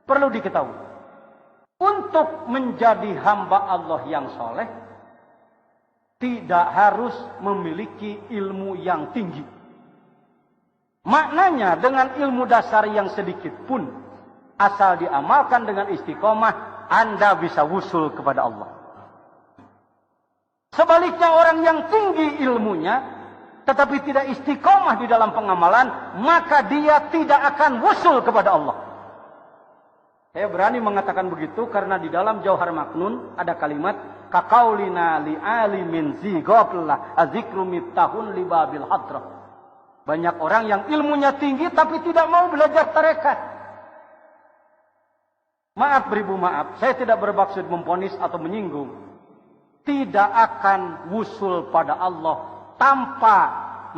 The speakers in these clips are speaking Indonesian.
Perlu diketahui, untuk menjadi hamba Allah yang soleh, tidak harus memiliki ilmu yang tinggi. Maknanya dengan ilmu dasar yang sedikit pun, asal diamalkan dengan istiqomah, Anda bisa wusul kepada Allah. Sebaliknya orang yang tinggi ilmunya, tetapi tidak istiqomah di dalam pengamalan, maka dia tidak akan wusul kepada Allah. Saya berani mengatakan begitu karena di dalam Jauhar Maknun ada kalimat kaqaulina li alimin zighabillah azikru miftahun li babil hadrah. Banyak orang yang ilmunya tinggi tapi tidak mau belajar tarekat. Maaf beribu maaf, saya tidak bermaksud memponis atau menyinggung. Tidak akan wusul pada Allah tanpa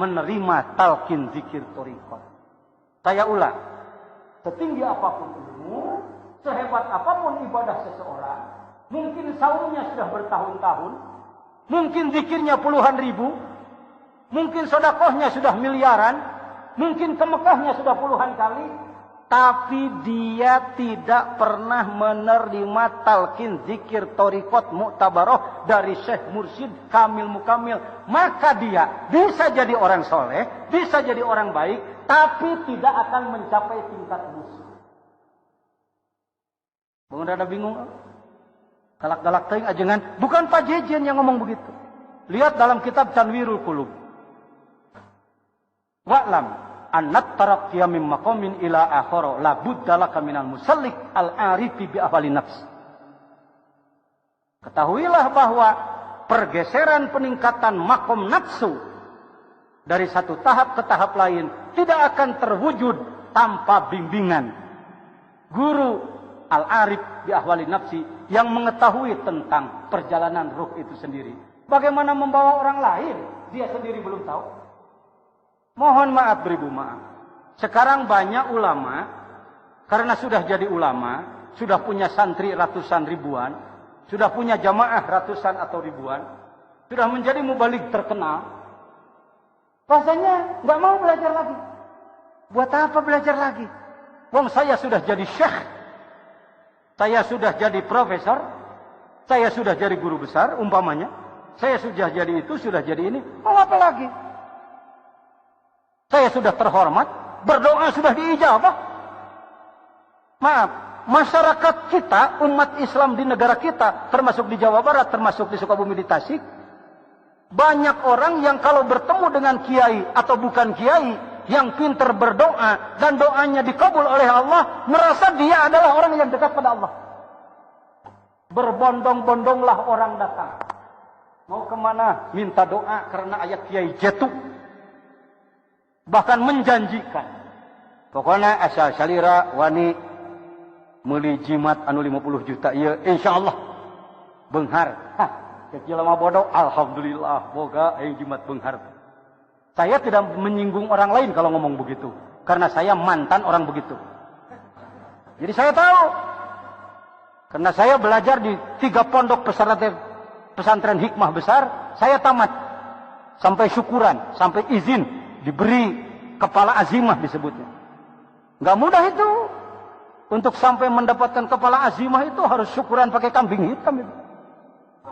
menerima talqin zikir thariqah. Saya ulang, setinggi apapun ilmu, sehebat apapun ibadah seseorang, mungkin saumnya sudah bertahun-tahun, mungkin zikirnya puluhan ribu, mungkin sedekahnya sudah miliaran, mungkin ke Mekahnya sudah puluhan kali, tapi dia tidak pernah menerima talqin zikir thariqat mu'tabarah dari Syekh Mursyid Kamil Mukamil. Maka dia bisa jadi orang soleh, bisa jadi orang baik, tapi tidak akan mencapai tingkat wusul. Bung Rada bingung? Galak-galak teuing ajengan. Bukan Pak Jejen yang ngomong begitu. Lihat dalam kitab Tanwirul Qulub. Wa'lam annat tarakkiya min maqamin ila akhara la budda laka minal musallik al-arifi bi ahwali nafs. Ketahuilah bahwa pergeseran peningkatan makom nafsu dari satu tahap ke tahap lain tidak akan terwujud tanpa bimbingan guru al-arif bi ahwali nafsi yang mengetahui tentang perjalanan ruh itu sendiri. Bagaimana membawa orang lain, dia sendiri belum tahu. Mohon maaf beribu maaf. Sekarang banyak ulama, karena sudah jadi ulama, sudah punya santri ratusan ribuan, sudah punya jamaah ratusan atau ribuan, sudah menjadi mubalik terkenal. Rasanya nggak mau belajar lagi. Buat apa belajar lagi? Wong saya sudah jadi syekh, saya sudah jadi profesor, saya sudah jadi guru besar, umpamanya. Saya sudah jadi itu, sudah jadi ini. Mau apa lagi? Saya sudah terhormat, berdoa sudah diijabah. Maaf, masyarakat kita, umat Islam di negara kita, termasuk di Jawa Barat, termasuk di Sukabumi, di Tasik, banyak orang yang kalau bertemu dengan kiai atau bukan kiai, yang pintar berdoa dan doanya dikabul oleh Allah, merasa dia adalah orang yang dekat pada Allah. Berbondong-bondonglah orang datang. Mau kemana? Minta doa karena ayat kiai jatuh. Bahkan menjanjikan. Pokoknya asal salira wani meuli jimat anu 50 juta ieu insyaallah beunghar. Hah, kecil mah bodoh, alhamdulillah boga aya jimat beunghar. Saya tidak menyinggung orang lain kalau ngomong begitu. Karena saya mantan orang begitu. Jadi saya tahu. Karena saya belajar di 3 pondok pesantren hikmah besar. Saya tamat. Sampai syukuran. Sampai izin. Diberi kepala azimah disebutnya. Nggak mudah itu. Untuk sampai mendapatkan kepala azimah itu harus syukuran pakai kambing hitam. Itu.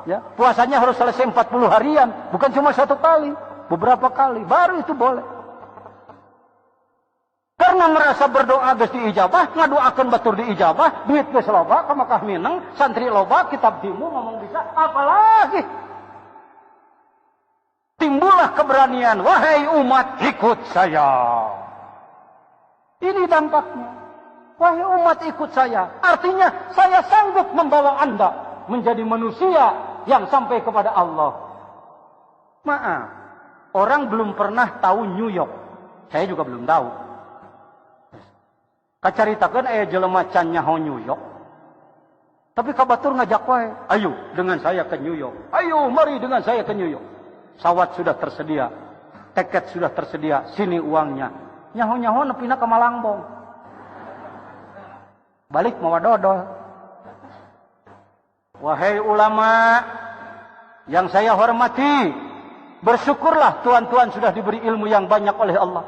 Ya, puasanya harus selesai 40 harian. Bukan cuma 1 kali. Beberapa kali, baru itu boleh. Karena merasa berdoa geus diijabah, ngadoakeun batur diijabah, duit geus loba, ka Mekah Minang, santri loba, kitab dimu ngomong bisa, apalagi? Timbullah keberanian, wahai umat, ikut saya. Ini dampaknya. Wahai umat, ikut saya. Artinya, saya sanggup membawa Anda menjadi manusia yang sampai kepada Allah. Maaf. Orang belum pernah tahu New York. Saya juga belum tahu. Kacaritakeun aya jelema can nyaho New York. Tapi kabatur ngajak wae, ayo dengan saya ke New York. Ayo mari dengan saya ke New York. Sawat sudah tersedia, tiket sudah tersedia, sini uangnya. Nyaho-nyaho nepina ka Malangbong. Balik mawa dodol. Wahai ulama yang saya hormati, bersyukurlah tuan-tuan sudah diberi ilmu yang banyak oleh Allah.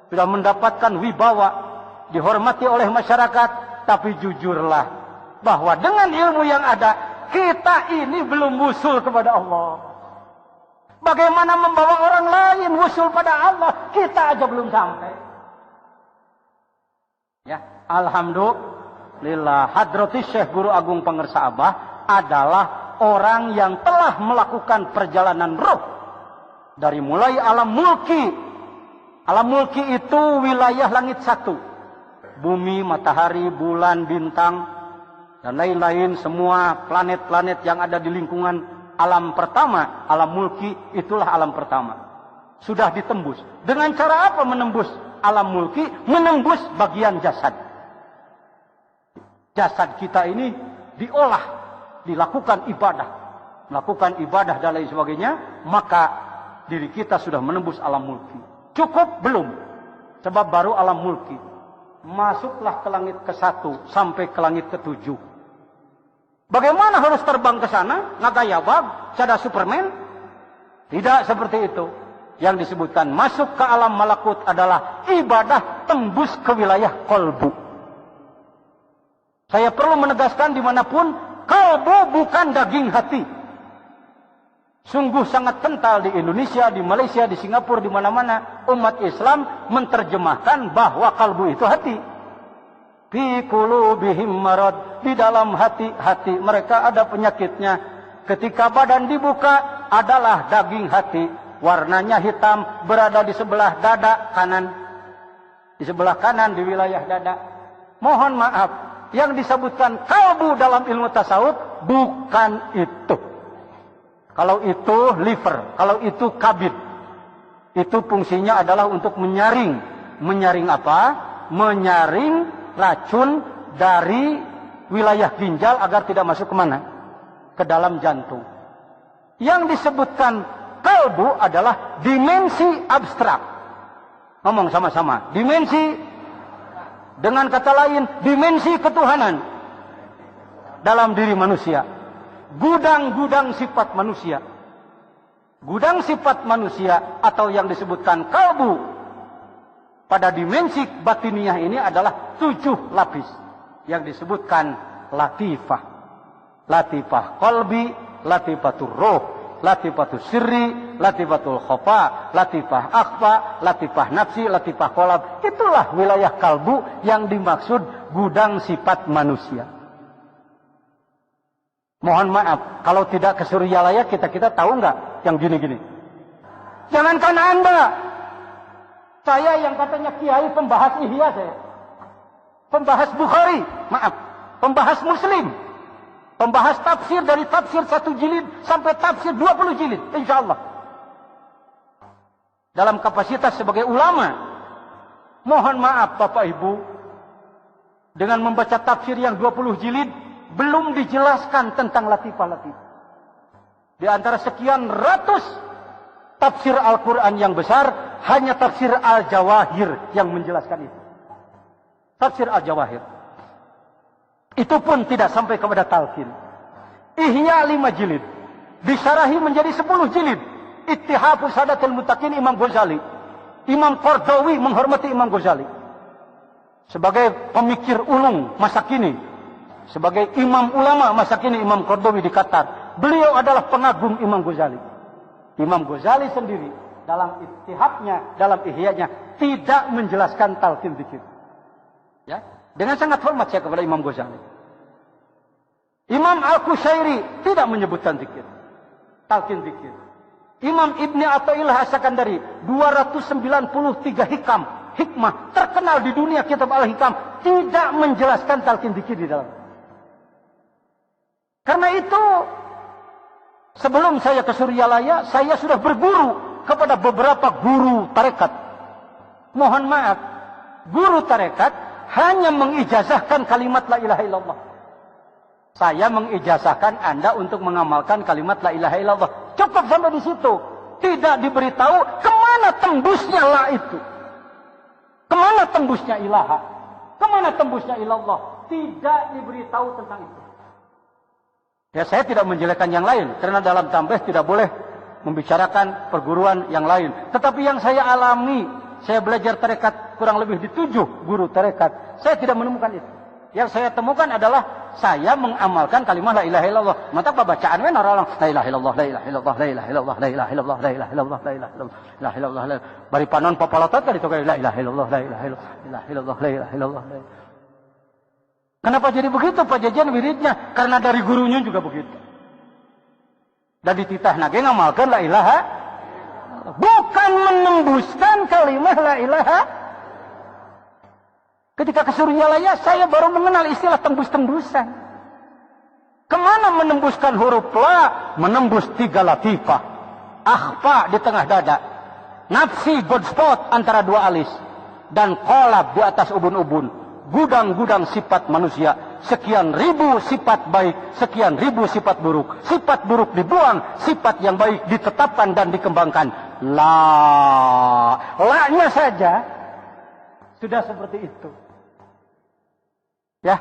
Sudah mendapatkan wibawa, dihormati oleh masyarakat, tapi jujurlah bahwa dengan ilmu yang ada, kita ini belum wusul kepada Allah. Bagaimana membawa orang lain wusul pada Allah, kita aja belum sampai. Ya, alhamdulillah, Hadratus Syekh Guru Agung Pangersa Abah adalah orang yang telah melakukan perjalanan ruh dari mulai alam mulki. Alam mulki itu wilayah langit satu, bumi, matahari, bulan, bintang, dan lain-lain, semua planet-planet yang ada di lingkungan alam pertama, alam mulki, itulah alam pertama. Sudah ditembus. Dengan cara apa menembus alam mulki? Menembus bagian jasad. Jasad kita ini diolah, dilakukan ibadah. Melakukan ibadah dan lain sebagainya, maka diri kita sudah menembus alam mulki. Cukup? Belum. Sebab baru alam mulki. Masuklah ke langit ke-1 sampai ke langit ke-7. Bagaimana harus terbang ke sana? Nagayabab, sada Superman? Tidak seperti itu. Yang disebutkan masuk ke alam malakut adalah ibadah tembus ke wilayah kolbu. Saya perlu menegaskan dimanapun, kolbu bukan daging hati. Sungguh sangat kental di Indonesia, di Malaysia, di Singapura, di mana-mana umat Islam menerjemahkan bahwa kalbu itu hati. Fi qulubihim marad, di dalam hati mereka ada penyakitnya. Ketika badan dibuka adalah daging hati, warnanya hitam, berada di sebelah dada kanan. Di sebelah kanan di wilayah dada. Mohon maaf, yang disebutkan kalbu dalam ilmu tasawuf bukan itu. Kalau itu liver, kalau itu kabid. Itu fungsinya adalah untuk menyaring. Menyaring apa? Menyaring racun dari wilayah ginjal agar tidak masuk kemana? Ke dalam jantung. Yang disebutkan kalbu adalah dimensi abstrak. Ngomong sama-sama. Dimensi, dengan kata lain, dimensi ketuhanan dalam diri manusia. Gudang-gudang sifat manusia. Gudang sifat manusia atau yang disebutkan kalbu pada dimensi batiniah ini adalah 7 lapis yang disebutkan latifah. Latifah qalbi, latifatul ruh, latifatul sirri, latifatul khofa, latifah akhfa, latifah nafsi, latifah kolab. Itulah wilayah kalbu yang dimaksud gudang sifat manusia. Mohon maaf, kalau tidak ke Suryalaya kita tahu nggak yang gini-gini? Jangankan Anda, saya yang katanya kiai pembahas Ihya saya, pembahas Bukhari, maaf, pembahas Muslim, pembahas tafsir dari tafsir 1 jilid sampai tafsir 20 jilid, insya Allah. Dalam kapasitas sebagai ulama, mohon maaf Bapak Ibu, dengan membaca tafsir yang 20 jilid, belum dijelaskan tentang latifah-latifah. Di antara sekian ratus tafsir Al-Quran yang besar, hanya tafsir Al-Jawahir yang menjelaskan itu. Tafsir Al-Jawahir. Itu pun tidak sampai kepada talqin. Ihya 5 jilid. Disyarahi menjadi 10 jilid. Ittihafus Sadatul Muttaqin Imam Ghazali. Imam Qardawi menghormati Imam Ghazali. Sebagai pemikir ulung masa kini. Sebagai imam ulama masa kini Imam Qardawi di Qatar. Beliau adalah pengagum Imam Ghazali. Imam Ghazali sendiri dalam ittihafnya, dalam ihya'nya tidak menjelaskan talqin dzikir. Ya, dengan sangat hormat saya kepada Imam Ghazali. Imam Al-Qushairi tidak menyebutkan dzikir. Talqin dzikir. Imam Ibni Athaillah As-Sakandari 293 hikmah terkenal di dunia kitab Al-Hikam tidak menjelaskan talqin dzikir di dalam. Karena itu, sebelum saya ke Suryalaya, saya sudah berguru kepada beberapa guru tarekat. Mohon maaf, guru tarekat hanya mengijazahkan kalimat la ilaha illallah. Saya mengijazahkan Anda untuk mengamalkan kalimat la ilaha illallah. Cukup sampai di situ. Tidak diberitahu kemana tembusnya la itu. Kemana tembusnya ilaha. Kemana tembusnya ilallah. Tidak diberitahu tentang itu. Ya, saya tidak menjelekkan yang lain, karena dalam tambah tidak boleh membicarakan perguruan yang lain. Tetapi yang saya alami, saya belajar tarekat kurang lebih di 7 guru tarekat, saya tidak menemukan itu. Yang saya temukan adalah saya mengamalkan kalimat la ilaha illallah. Mata pembacaan we narolong la ilaha illallah, la ilaha illallah, la ilaha illallah, la ilaha illallah, la ilaha illallah, la ilaha illallah, la ilaha illallah. Bari panon papalotot ka ditoke la ilaha illallah, la ilaha illallah, la ilaha illallah, la ilaha illallah. Kenapa jadi begitu Pak Jajan wiridnya? Karena dari gurunya juga begitu. Dan dititah nage ngamalkan la ilaha, bukan menembuskan kalimat la ilaha. Ketika ke Suryalaya saya baru mengenal istilah tembus-tembusan. Kemana menembuskan huruf la? Menembus 3 latifah. Akhfa di tengah dada. Nafsi god spot antara 2 alis. Dan kolab di atas ubun-ubun. Gudang-gudang sifat manusia. Sekian ribu sifat baik, sekian ribu sifat buruk. Sifat buruk dibuang, sifat yang baik ditetapkan dan dikembangkan. La-nya saja sudah seperti itu. Ya.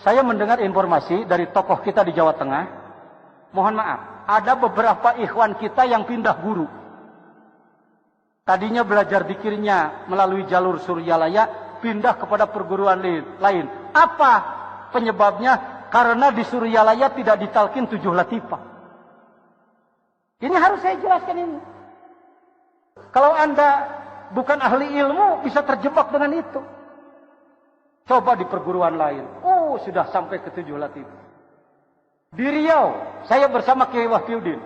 Saya mendengar informasi dari tokoh kita di Jawa Tengah. Mohon maaf, ada beberapa ikhwan kita yang pindah guru. Tadinya belajar zikirnya melalui jalur Suryalaya, pindah kepada perguruan lain. Apa penyebabnya? Karena di Suryalaya tidak ditalkin 7 latifah. Ini harus saya jelaskan ini. Kalau Anda bukan ahli ilmu, bisa terjebak dengan itu. Coba di perguruan lain. Oh, sudah sampai ke 7 latifah. Di Riau, saya bersama Kiai Wahyudin.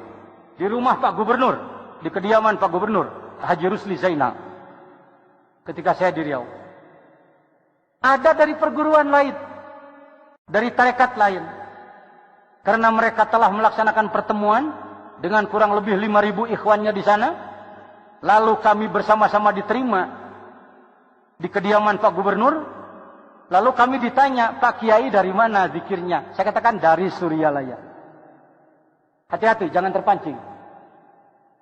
Di rumah Pak Gubernur. Di kediaman Pak Gubernur. Haji Rusli Zainal. Ketika saya di Riau. Ada dari perguruan lain. Dari tarekat lain. Karena mereka telah melaksanakan pertemuan. Dengan kurang lebih 5.000 ikhwannya di sana. Lalu kami bersama-sama diterima. Di kediaman Pak Gubernur. Lalu kami ditanya, Pak Kiai dari mana zikirnya? Saya katakan dari Suryalaya. Hati-hati, jangan terpancing.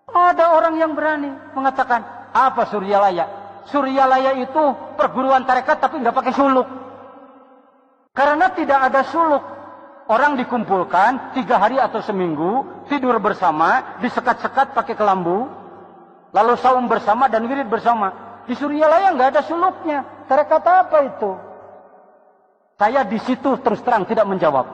Ada orang yang berani mengatakan, apa Suryalaya? Suryalaya itu perguruan tarekat tapi nggak pakai suluk. Karena tidak ada suluk. Orang dikumpulkan 3 hari atau seminggu, tidur bersama, disekat-sekat pakai kelambu, lalu saum bersama dan wirid bersama. Di Suryalaya nggak ada suluknya. Tarekat apa itu? Saya di situ terus terang tidak menjawab.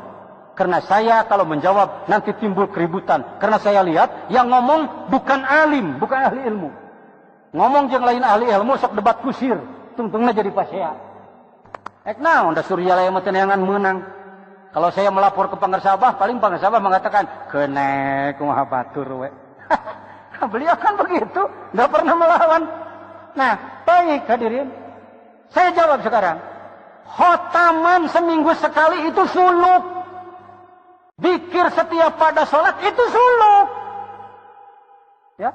Karena saya kalau menjawab nanti timbul keributan. Karena saya lihat yang ngomong bukan alim, bukan ahli ilmu. Ngomong yang lain ahli ilmu sok debat kusir. Tungtungnya jadi pasea. Naon da Suryalaya mah teneangan menang. Kalau saya melapor ke Pangersabah, paling Pangersabah mengatakan, "Kenek kumaha batur we." Beliau kan begitu, enggak pernah melawan. Nah, baik hadirin. Saya jawab sekarang. Khotaman seminggu sekali itu suluk. Zikir setiap pada sholat itu suluk. Ya.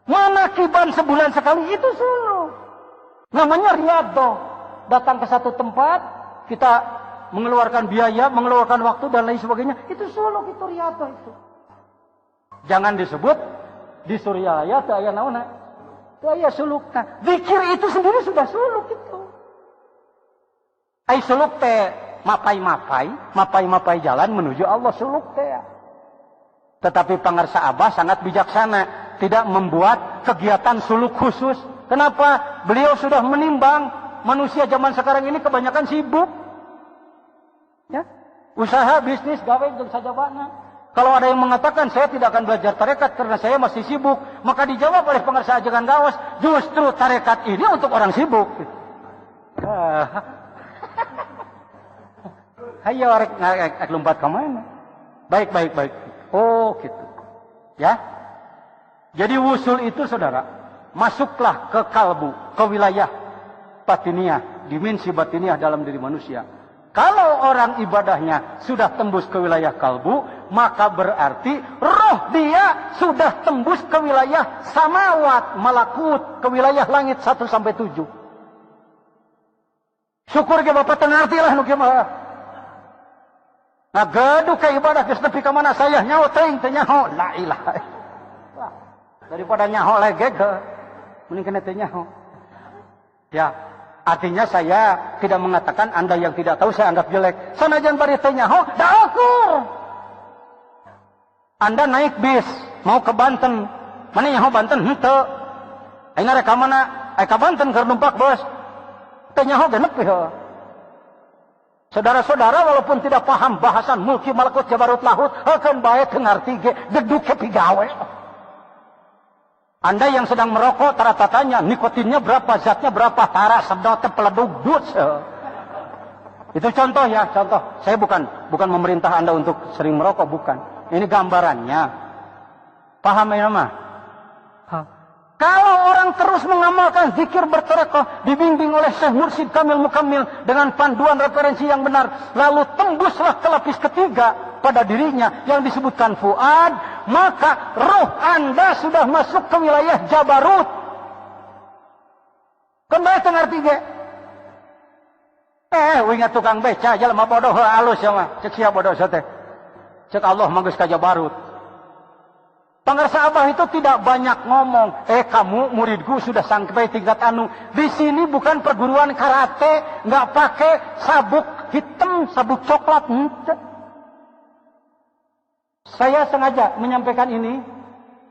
Manakiban sebulan sekali itu suluk. Namanya riyadhah. Datang ke satu tempat, kita mengeluarkan biaya, mengeluarkan waktu dan lain sebagainya. Itu suluk, itu riyadhah itu. Jangan disebut di Suryalaya teu aya naonna. Teu aya suluk. Nah, zikir itu sendiri sudah suluk itu. Ai suluk teh mapai jalan menuju Allah suluk teh. Tetapi Pangarsa Abah sangat bijaksana, tidak membuat kegiatan suluk khusus. Kenapa? Beliau sudah menimbang manusia zaman sekarang ini kebanyakan sibuk. Ya. Usaha, bisnis, gawe jeung sajabana. Kalau ada yang mengatakan saya tidak akan belajar tarekat karena saya masih sibuk, maka dijawab oleh Pangarsa Ajangan Gawas, justru tarekat ini untuk orang sibuk. Hayo rek lompat ke mana? Baik. Oh, gitu. Ya. Jadi wusul itu saudara, masuklah ke kalbu, ke wilayah batiniah, dimensi batiniah dalam diri manusia. Kalau orang ibadahnya sudah tembus ke wilayah kalbu, maka berarti roh dia sudah tembus ke wilayah samawat, malakut, ke wilayah langit 1 sampai 7. Syukur ge Bapak teu ngarti lah nu kieu mah. Nah, gaduh ke ibadah geus nepi ka mana saya nyaho teuing teu nyaho. La ilaha illallah. Daripada nyaho lege ge mending kena teu nyaho. Ya, artinya saya tidak mengatakan Anda yang tidak tahu saya anggap jelek. Sanajan bari teu nyaho, da ukur. Anda naik bis mau ke Banten. Mana nyaho Banten? Henteu. Ayeuna rek ka mana? Ka Banten keur numpak bus. Teu nyaho genep heuh. Saudara-saudara walaupun tidak paham bahasan mulki malakut jabarut lahut, akan baik ngarti ge deduk ke pigawe. Anda yang sedang merokok tara-tatanya nikotinnya berapa, zatnya berapa, tara sedot peledug dus. Itu contoh ya, contoh. Saya bukan memerintah Anda untuk sering merokok, bukan. Ini gambarannya. Paham ya nama? Kalau orang terus mengamalkan zikir bertarekah, dibimbing oleh Syekh Mursyid Kamil Mukammil dengan panduan referensi yang benar, lalu tembuslah ke lapis ketiga pada dirinya yang disebutkan fuad, maka roh Anda sudah masuk ke wilayah Jabarut. Kembali tengah tiga. Wingat tukang beca aja mah bodoh halus ya mah. Cek sia bodoh teh. Cek Allah manggeus ka Jabarut. Pangarsa Abah itu tidak banyak ngomong. Kamu muridku sudah sampai tingkat anu. Di sini bukan perguruan karate, nggak pakai sabuk hitam, sabuk coklat. Saya sengaja menyampaikan ini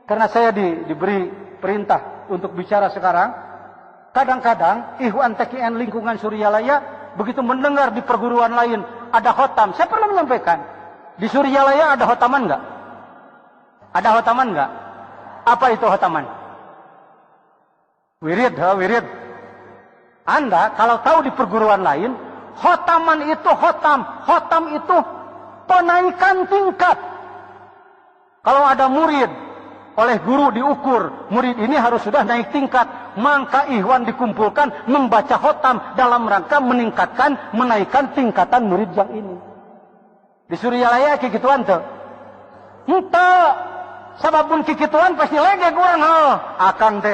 karena saya diberi perintah untuk bicara sekarang. Kadang-kadang Ikhwan TKN lingkungan Suryalaya begitu mendengar di perguruan lain ada khotam. Saya pernah menyampaikan di Suryalaya ada khotaman nggak? Ada khotaman nggak? Apa itu khotaman? Wirid, wirid. Anda kalau tahu di perguruan lain, khotaman itu khotam. Khotam itu penaikan tingkat. Kalau ada murid, oleh guru diukur, murid ini harus sudah naik tingkat. Maka Ikhwan dikumpulkan membaca khotam dalam rangka meningkatkan, menaikkan tingkatan murid yang ini. Di Suryalaya kayak gituan tuh. Entah. Sababun kikituan pasti legek orang akan teh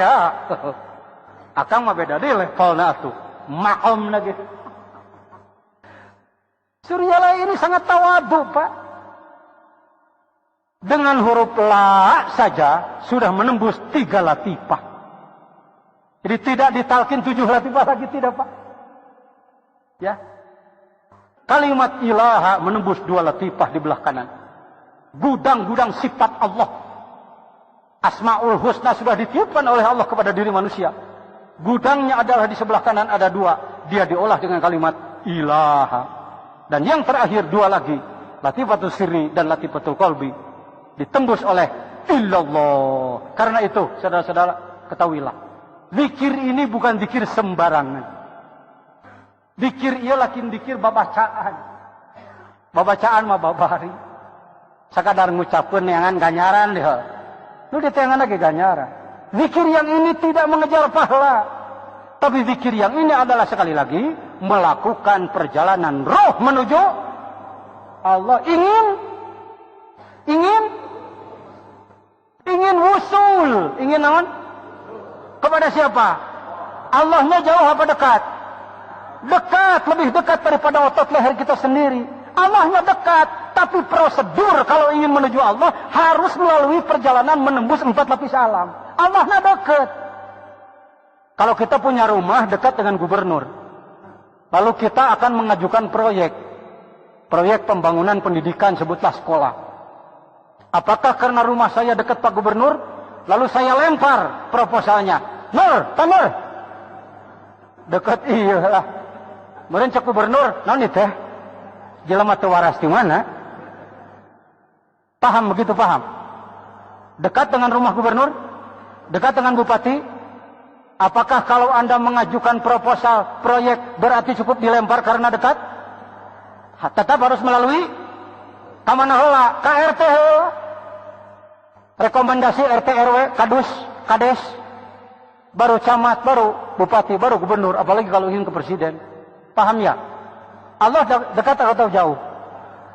akang mah beda deui levelna atuh makomna gitu. Suryalaya ini sangat tawadu, Pak. Dengan huruf la saja sudah menembus 3 latifah. Jadi tidak ditalkin 7 latifah lagi, tidak, Pak. Ya. Kalimat ilaha menembus 2 latifah di belah kanan. Gudang-gudang sifat Allah. Asmaul Husna sudah ditiupkan oleh Allah kepada diri manusia. Gudangnya adalah di sebelah kanan ada 2. Dia diolah dengan kalimat ilaha. Dan yang terakhir 2 lagi. Latifatul sirri dan latifatul qalbi. Ditembus oleh illallah. Karena itu, saudara-saudara, ketahuilah. Zikir ini bukan zikir sembarangan. Zikir ia lakin zikir babacaan. Babacaan mah babari. Sakadar ngucapkeun neangan ganyaran deh. Lu di tengah lagi ganyaran. Zikir yang ini tidak mengejar pahala. Tapi zikir yang ini adalah sekali lagi melakukan perjalanan roh menuju Allah. Ingin wusul. Ingin naon? Kepada siapa? Allahnya jauh apa dekat? Dekat, lebih dekat daripada otot leher kita sendiri. Allahnya dekat, tapi prosedur kalau ingin menuju Allah harus melalui perjalanan menembus 4 lapis alam. Allahnya dekat. Kalau kita punya rumah dekat dengan gubernur, lalu kita akan mengajukan proyek pembangunan pendidikan, sebutlah sekolah. Apakah karena rumah saya dekat Pak Gubernur, lalu saya lempar proposalnya, Nur, dekat iya lah. Kemudian cek gubernur, naon teh? Jelema teu waras di mana? Paham begitu, paham? Dekat dengan rumah gubernur? Dekat dengan bupati? Apakah kalau Anda mengajukan proposal proyek berarti cukup dilempar karena dekat? Tetap harus melalui kamana heula, KRT heula. Rekomendasi RT RW, kadus, kades, baru camat, baru bupati, baru gubernur, apalagi kalau ingin ke presiden. Paham ya? Allah dekat atau jauh?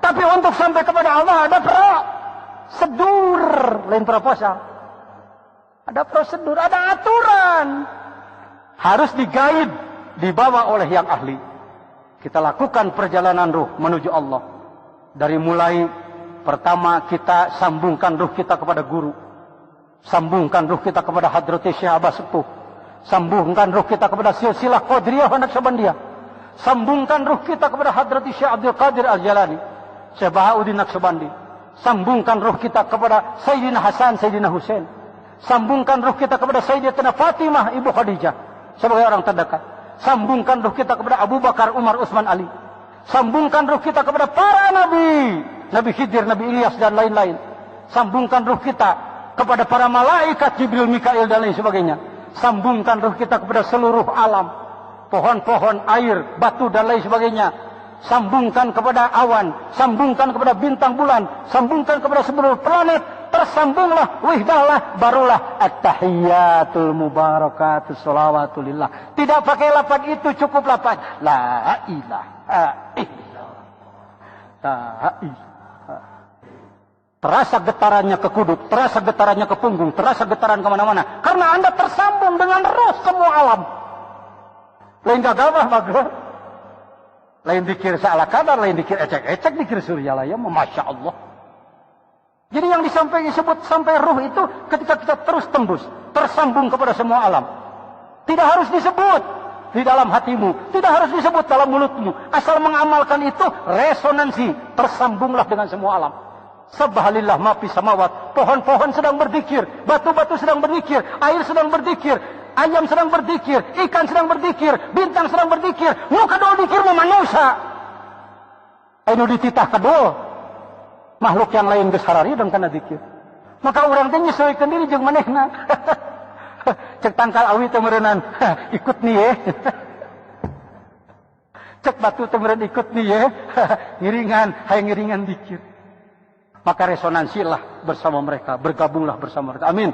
Tapi untuk sampai kepada Allah ada prosedur, lain proposal. Ada prosedur, ada aturan. Harus diguide, dibawa oleh yang ahli. Kita lakukan perjalanan ruh menuju Allah. Dari mulai pertama kita sambungkan ruh kita kepada guru. Sambungkan ruh kita kepada Hadrati Syekh Abah Sepuh. Sambungkan ruh kita kepada silsilah Qadiriyah Naqsabandiyah. Sambungkan ruh kita kepada Hadrati Syekh Abdul Qadir Al-Jalani, Syekh Bahauddin Naqsabandi. Sambungkan ruh kita kepada Sayyidina Hasan, Sayyidina Husain. Sambungkan ruh kita kepada Sayyidatina Fatimah, Ibu Khadijah, sebagai orang terdekat. Sambungkan ruh kita kepada Abu Bakar, Umar, Utsman, Ali. Sambungkan ruh kita kepada para nabi. Nabi Khidir, Nabi Ilyas, dan lain-lain. Sambungkan ruh kita kepada para malaikat, Jibril, Mikail, dan lain sebagainya. Sambungkan ruh kita kepada seluruh alam. Pohon-pohon, air, batu, dan lain sebagainya. Sambungkan kepada awan. Sambungkan kepada bintang bulan. Sambungkan kepada seluruh planet. Tersambunglah, wihdahlah, barulah at-tahiyyatul mubarakatus sholawatulillah. Tidak pakai lafaz itu, cukup lafaz la ilaha illallah. La ilaha. Terasa getarannya ke kuduk, terasa getarannya ke punggung, terasa getaran kemana-mana. Karena Anda tersambung dengan roh semua alam. Lain gagabah mager. Lain dikir salah kadar, lain dikir ecek-ecek, dikir suryalaya, Masya Allah. Jadi yang disebut sampai ruh itu ketika kita terus tembus, tersambung kepada semua alam. Tidak harus disebut di dalam hatimu, tidak harus disebut dalam mulutmu. Asal mengamalkan itu, resonansi, tersambunglah dengan semua alam. Subhanallah ma fis samawat. Pohon-pohon sedang berzikir, batu-batu sedang berzikir, air sedang berzikir, ayam sedang berzikir, ikan sedang berzikir, bintang sedang berzikir. Nu kadol dikir mah manusia. Anu dititah kadol. Makhluk yang lain geus harari dan kana zikir. Maka urang teh nyesuaikeun diri jeung manehna. Cek tangkal awi teh meureunnan, ikut nih ye. Cek batu teh meureun ikut nih ye. Ngiringan, hayang ngiringan zikir. Maka resonansilah bersama mereka, bergabunglah bersama mereka. Amin.